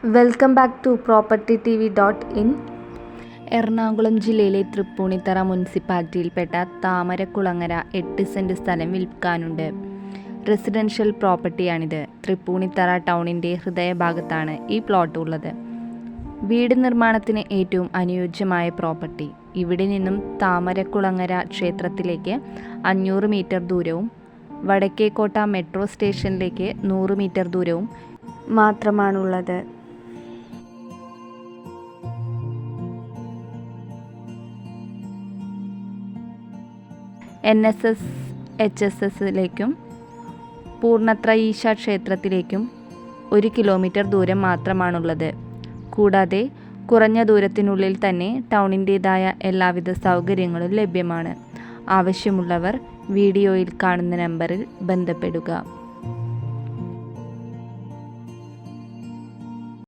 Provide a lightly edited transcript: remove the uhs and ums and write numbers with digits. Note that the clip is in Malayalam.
Welcome back to propertytv.in. Ernakulam ജില്ലയിലെ തൃപ്പൂണിത്തറ മുനിസിപ്പാലിറ്റിയിൽപ്പെട്ട താമരക്കുളങ്ങര 8 സെൻറ് സ്ഥലം വിൽക്കാനുണ്ട്. റെസിഡൻഷ്യൽ പ്രോപ്പർട്ടിയാണിത്. തൃപ്പൂണിത്തറ ടൗണിൻ്റെ ഹൃദയഭാഗത്താണ് ഈ പ്ലോട്ട് ഉള്ളത്. വീട് നിർമ്മാണത്തിന് ഏറ്റവും അനുയോജ്യമായ പ്രോപ്പർട്ടി. ഇവിടെ നിന്നും താമരക്കുളങ്ങര ക്ഷേത്രത്തിലേക്ക് 500 മീറ്റർ ദൂരവും വടക്കേക്കോട്ട മെട്രോ സ്റ്റേഷനിലേക്ക് 100 മീറ്റർ ദൂരവും മാത്രമാണുള്ളത്. NSS HSSലേക്കും പൂർണ്ണത്ര ഈശ ക്ഷേത്രത്തിലേക്കും 1 കിലോമീറ്റർ ദൂരം മാത്രമാണുള്ളത്. കൂടാതെ കുറഞ്ഞ ദൂരത്തിനുള്ളിൽ തന്നെ ടൗണിൻ്റേതായ എല്ലാവിധ സൗകര്യങ്ങളും ലഭ്യമാണ്. ആവശ്യമുള്ളവർ വീഡിയോയിൽ കാണുന്ന നമ്പറിൽ ബന്ധപ്പെടുക.